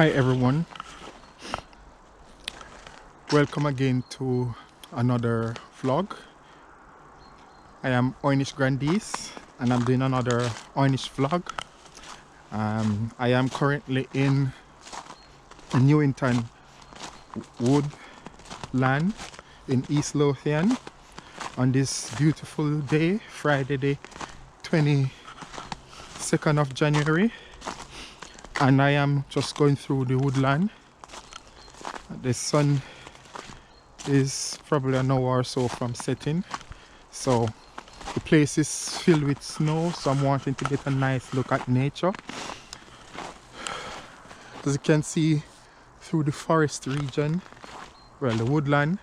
Hi everyone, welcome again to another vlog. I am Oy'Nissh Grandiece and I'm doing another Oy'Nissh vlog. I am currently in Winton, Woodland in East Lothian on this beautiful day, Friday the 22nd of January, and I am just going through the woodland. The sun is probably an hour or so from setting, so the place is filled with snow, so I'm wanting to get a nice look at nature. As you can see through the forest region, well, the woodland,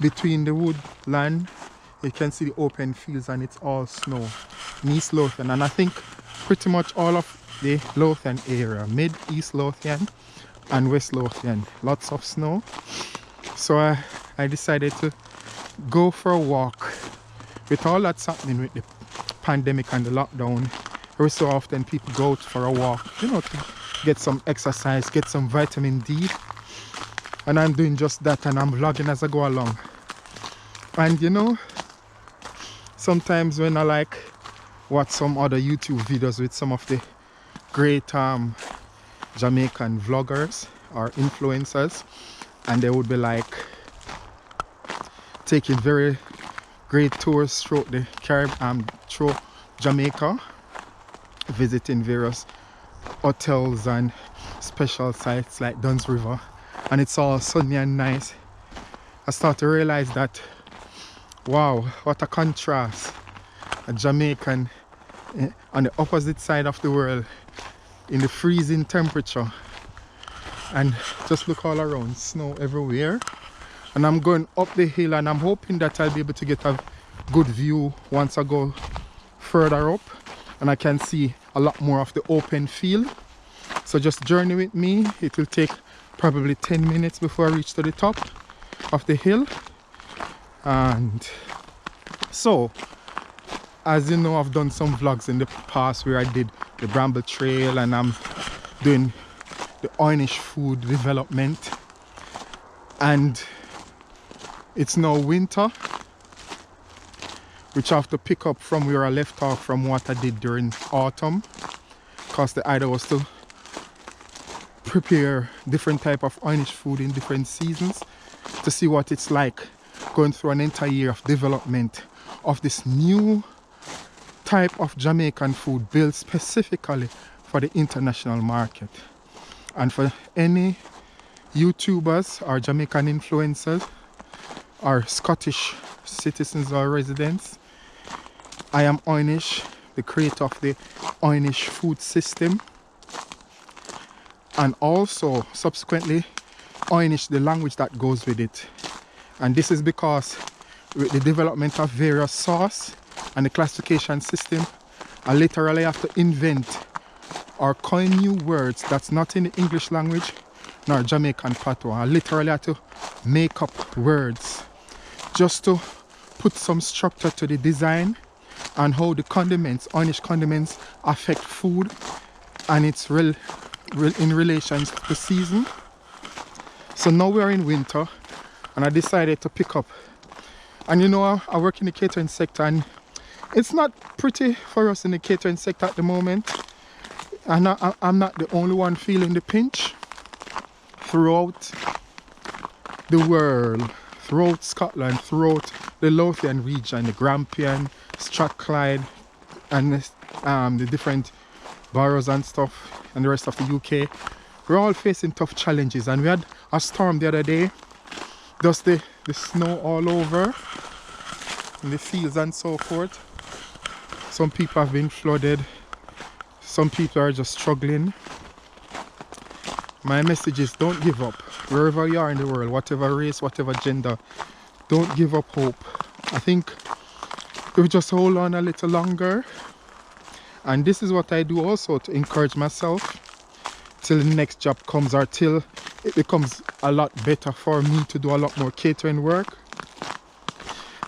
between the woodland you can see the open fields and it's all snow in East Lothian, and I think pretty much all of the Lothian area, mid East Lothian and West Lothian, lots of snow. So I decided to go for a walk. With all that's happening with the pandemic and the lockdown, every so often people go out for a walk, you know, to get some exercise, get some vitamin D, and I'm doing just that, and I'm vlogging as I go along. And you know, sometimes when I watch some other YouTube videos with some of the great Jamaican vloggers or influencers, and they would be taking very great tours through the Caribbean, through Jamaica, visiting various hotels and special sites like Dunn's River, and it's all sunny and nice. I start to realize that, wow, what a contrast. A Jamaican on the opposite side of the world in the freezing temperature, and just look all around, snow everywhere. And I'm going up the hill, and I'm hoping that I'll be able to get a good view once I go further up and I can see a lot more of the open field. So just journey with me. It will take probably 10 minutes before I reach to the top of the hill. And so, as you know, I've done some vlogs in the past where I did the Bramble Trail, and I'm doing the Oy'Nissh food development, and it's now winter, which I have to pick up from where I left off from what I did during autumn, because the idea was to prepare different type of Oy'Nissh food in different seasons to see what it's like going through an entire year of development of this new type of Jamaican food built specifically for the international market. And for any YouTubers or Jamaican influencers or Scottish citizens or residents, I am Oy'Nissh, the creator of the Oy'Nissh food system, and also subsequently Oy'Nissh, the language that goes with it. And this is because with the development of various sauce and the classification system, I literally have to invent or coin new words that's not in the English language nor Jamaican patois. I literally have to make up words just to put some structure to the design and how the condiments, Oy'Nissh condiments, affect food and it's in relation to the season. So now we're in winter, and I decided to pick up. And you know, I work in the catering sector, and it's not pretty for us in the catering sector at the moment. And I'm not the only one feeling the pinch. Throughout the world, throughout Scotland, throughout the Lothian region, the Grampian, Strathclyde, and the different boroughs and stuff, and the rest of the UK, we're all facing tough challenges. And we had a storm the other day, just the snow all over in the fields and so forth. Some people have been flooded, some people are just struggling. My message is, don't give up. Wherever you are in the world, whatever race, whatever gender, don't give up hope. I think if we just hold on a little longer, and this is what I do also to encourage myself till the next job comes, or till it becomes a lot better for me to do a lot more catering work.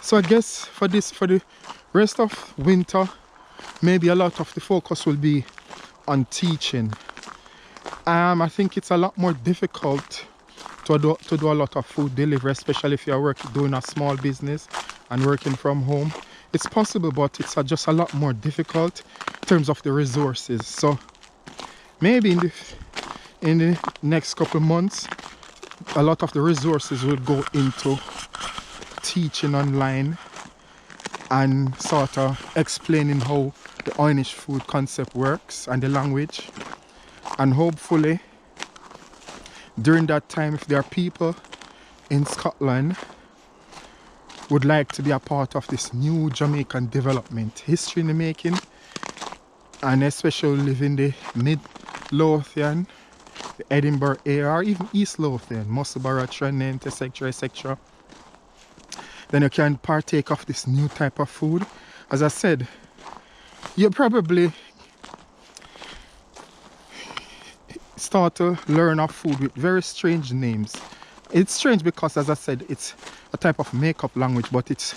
So I guess for the rest of winter, maybe a lot of the focus will be on teaching. I think it's a lot more difficult to do a lot of food delivery, especially if you're doing a small business and working from home. It's possible, but it's just a lot more difficult in terms of the resources. So maybe in the next couple of months, a lot of the resources will go into teaching online and sort of explaining how the Oy'Nissh food concept works and the language. And hopefully during that time, if there are people in Scotland would like to be a part of this new Jamaican development, history in the making, and especially live in the mid Lothian, the Edinburgh area, or even East Lothian, Musselburgh, Tranent, etc., etc., then you can partake of this new type of food. As I said, you probably start to learn of food with very strange names. It's strange because, as I said, it's a type of makeup language, but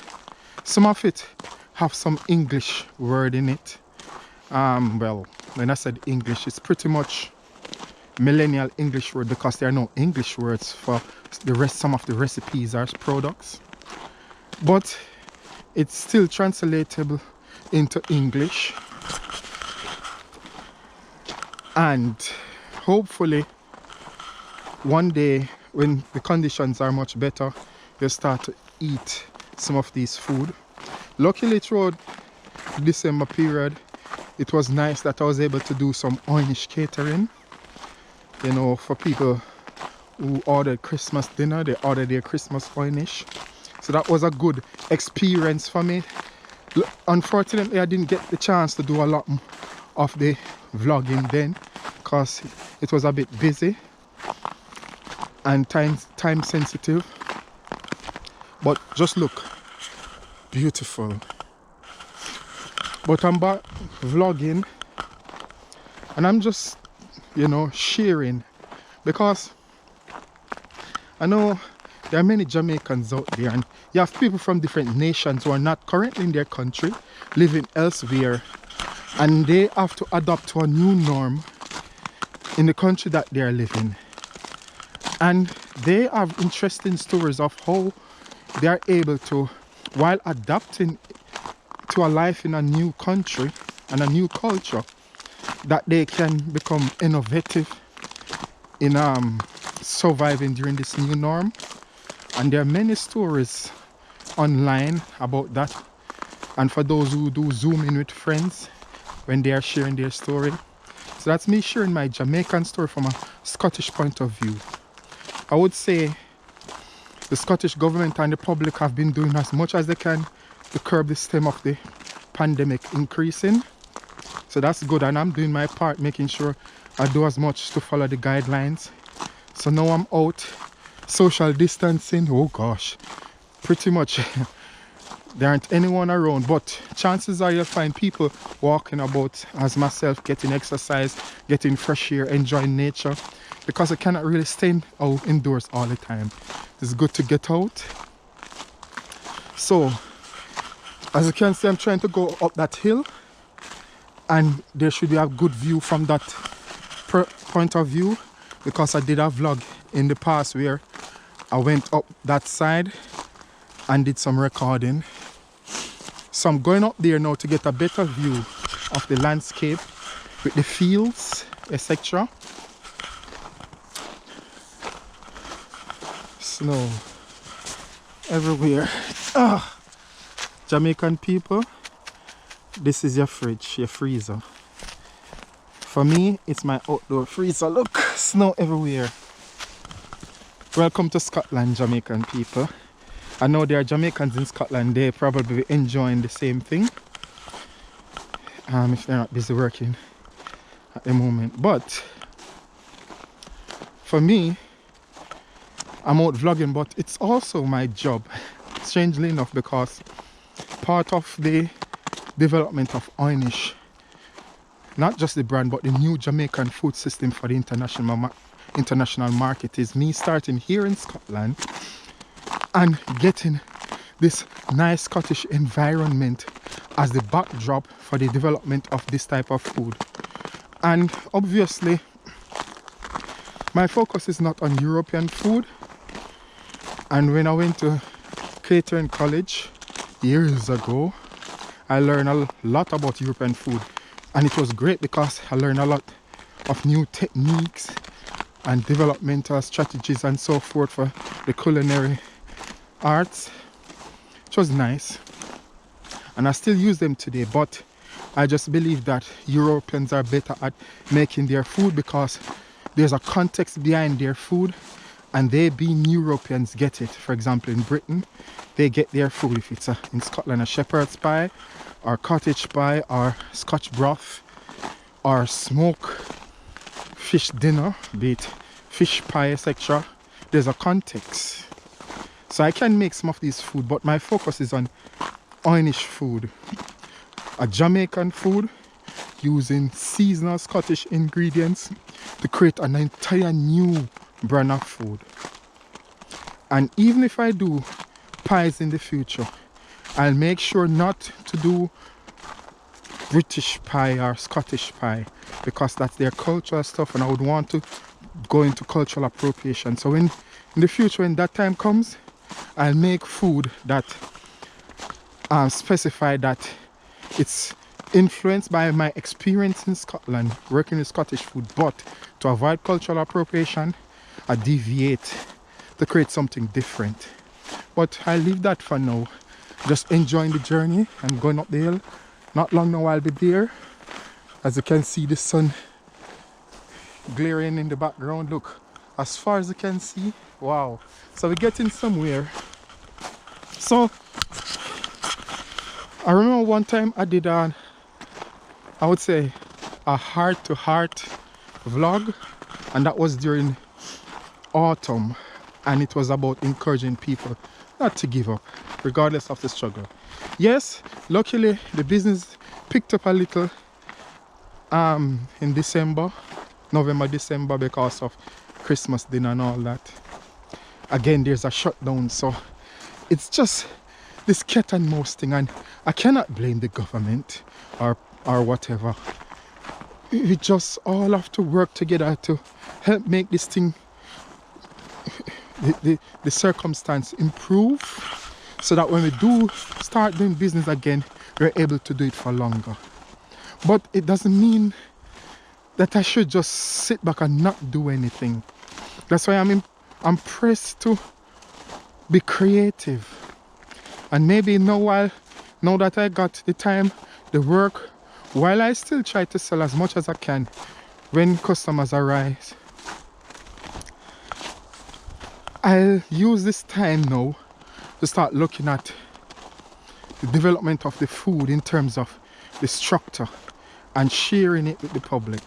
some of it have some English word in it. Well, when I said English, it's pretty much millennial English word because there are no English words for some of the recipes or products. But it's still translatable into English, and hopefully one day when the conditions are much better, you'll start to eat some of these food. Luckily throughout the December period, it was nice that I was able to do some Oy'Nissh catering, you know, for people who ordered Christmas dinner. They ordered their Christmas Oy'Nissh. So that was a good experience for me. Unfortunately, I didn't get the chance to do a lot of the vlogging then because it was a bit busy and time sensitive. But just look, beautiful. But I'm back vlogging and I'm just, you know, sharing, because I know there are many Jamaicans out there, and you have people from different nations who are not currently in their country, living elsewhere, and they have to adapt to a new norm in the country that they are living. And they have interesting stories of how they are able to, while adapting to a life in a new country and a new culture, that they can become innovative in surviving during this new norm. And there are many stories online about that, and for those who do zoom in with friends when they are sharing their story. So that's me sharing my Jamaican story from a Scottish point of view. I would say the Scottish government and the public have been doing as much as they can to curb the stem of the pandemic increasing. So that's good, and I'm doing my part, making sure I do as much to follow the guidelines. So now I'm out social distancing. Oh gosh, pretty much there aren't anyone around, but chances are you'll find people walking about as myself, getting exercise, getting fresh air, enjoying nature, because I cannot really stay out indoors all the time. It's good to get out. So as you can see, I'm trying to go up that hill, and there should be a good view from that point of view, because I did a vlog in the past where I went up that side and did some recording. So I'm going up there now to get a better view of the landscape with the fields, etc. Snow everywhere. Jamaican people, this is your fridge, your freezer. For me, it's my outdoor freezer. Look, snow everywhere. Welcome to Scotland, Jamaican people. I know there are Jamaicans in Scotland, they're probably enjoying the same thing. If they're not busy working at the moment. But for me, I'm out vlogging, but it's also my job, strangely enough, because part of the development of Oy'Nissh, not just the brand, but the new Jamaican food system for the international market, is me starting here in Scotland and getting this nice Scottish environment as the backdrop for the development of this type of food. And obviously my focus is not on European food. And when I went to catering college years ago, I learned a lot about European food, and it was great because I learned a lot of new techniques and developmental strategies and so forth for the culinary arts. It was nice, and I still use them today, but I just believe that Europeans are better at making their food because there's a context behind their food, and they being Europeans get it. For example, in Britain, they get their food, if it's in Scotland, a shepherd's pie or cottage pie or Scotch broth or smoke fish dinner, be it fish pie, etc. There's a context. So I can make some of these food, but my focus is on Oy'Nissh food, a Jamaican food using seasonal Scottish ingredients to create an entire new brand of food. And even if I do pies in the future, I'll make sure not to do British pie or Scottish pie because that's their cultural stuff, and I would want to go into cultural appropriation. So in the future, when that time comes, I'll make food that specify that it's influenced by my experience in Scotland working with Scottish food, but to avoid cultural appropriation, I deviate to create something different. But I'll leave that for now. Just enjoying the journey. I'm going up the hill. Not long now I'll be there. As you can see, the sun glaring in the background. Look, as far as you can see. Wow. So we're getting somewhere. So I remember one time I did I would say a heart-to-heart vlog, and that was during autumn, and it was about encouraging people not to give up regardless of the struggle. Yes, luckily the business picked up a little in November, December, because of Christmas dinner and all that. Again, there's a shutdown, so it's just this cat and mouse thing, and I cannot blame the government or whatever. We just all have to work together to help make this thing, the circumstance improve, so that when we do start doing business again, we're able to do it for longer. But it doesn't mean that I should just sit back and not do anything. That's why I'm pressed to be creative. And maybe now that I got the time, the work, while I still try to sell as much as I can when customers arise, I'll use this time now to start looking at the development of the food in terms of the structure and sharing it with the public,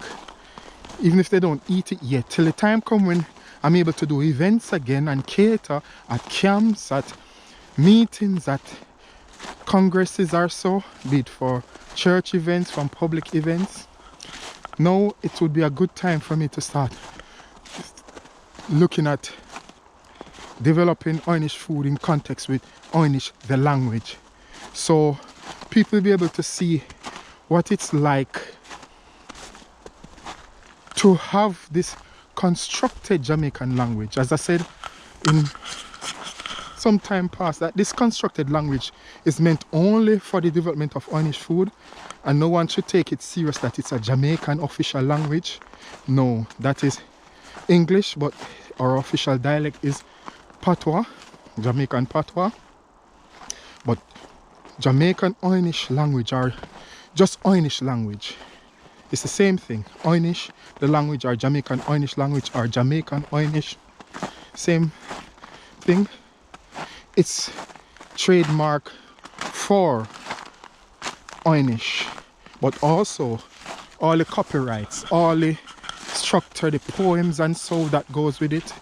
even if they don't eat it yet, till the time comes when I'm able to do events again and cater at camps, at meetings, at congresses or so, be it for church events, from public events. Now it would be a good time for me to start looking at developing Oy'Nissh food in context with Oy'Nissh, the language, so people will be able to see what it's like to have this constructed Jamaican language. As I said in some time past, that this constructed language is meant only for the development of Oy'Nissh food, and no one should take it serious that it's a Jamaican official language. No, that is English, but our official dialect is Patois, Jamaican Patois. But Jamaican Oy'Nissh language, or just Oy'Nissh language, it's the same thing. Oy'Nissh, the language, or Jamaican Oy'Nissh language, or Jamaican Oy'Nissh, same thing. It's trademark for Oy'Nissh, but also all the copyrights, all the structure, the poems and so that goes with it,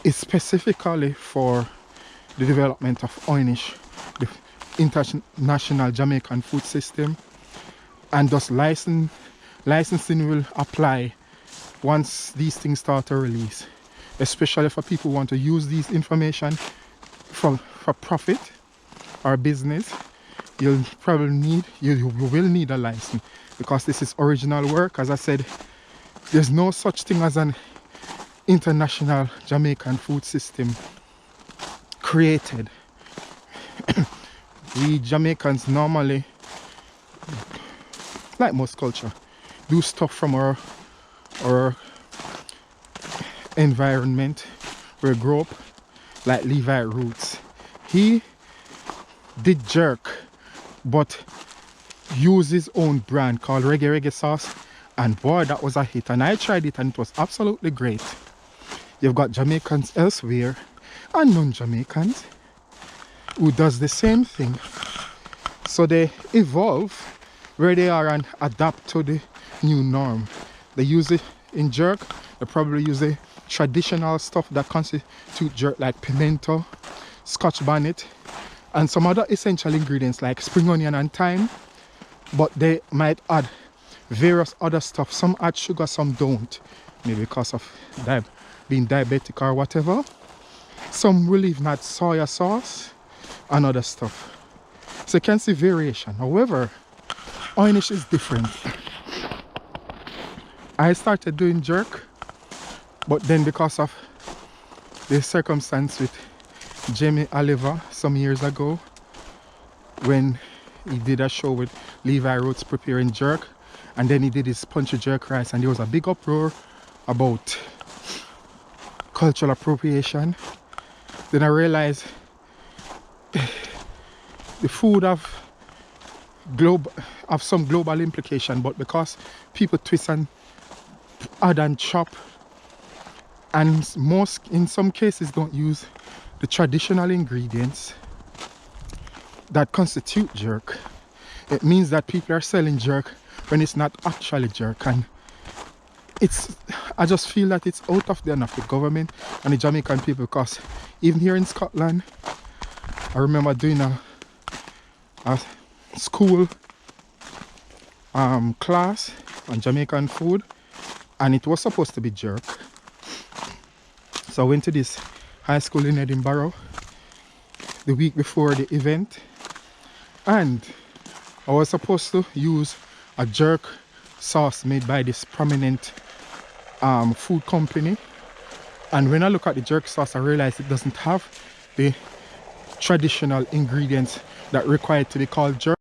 is specifically for the development of Oy'Nissh, the international Jamaican food system, and thus licensing will apply once these things start to release, especially for people who want to use these information for profit or business. You'll probably need, you will need a license, because this is original work. As I said, there's no such thing as an international Jamaican food system created. We Jamaicans normally, like most culture, do stuff from our environment where we grew up, like Levi Roots. He did jerk, but used his own brand called Reggae Sauce, and boy, that was a hit. And I tried it and it was absolutely great. You've got Jamaicans elsewhere and non-Jamaicans who does the same thing. So they evolve where they are and adapt to the new norm. They use it in jerk. They probably use the traditional stuff that constitute jerk, like pimento, Scotch bonnet, and some other essential ingredients like spring onion and thyme. But they might add various other stuff. Some add sugar, some don't, maybe because of being diabetic or whatever. Some will even add soya sauce and other stuff. So you can see variation. However, Oy'Nissh is different. I started doing jerk, but then because of the circumstance with Jamie Oliver some years ago, when he did a show with Levi Roots preparing jerk, and then he did his punchy jerk rice, and there was a big uproar about cultural appropriation. Then I realized the food have some global implication, but because people twist and add and chop, and in some cases don't use the traditional ingredients that constitute jerk, it means that people are selling jerk when it's not actually jerk. And I just feel that it's out of the hand of the government and the Jamaican people, because even here in Scotland, I remember doing a school class on Jamaican food, and it was supposed to be jerk. So I went to this high school in Edinburgh the week before the event, and I was supposed to use a jerk sauce made by this prominent food company. And when I look at the jerk sauce, I realized it doesn't have the traditional ingredients that require to be called jerk.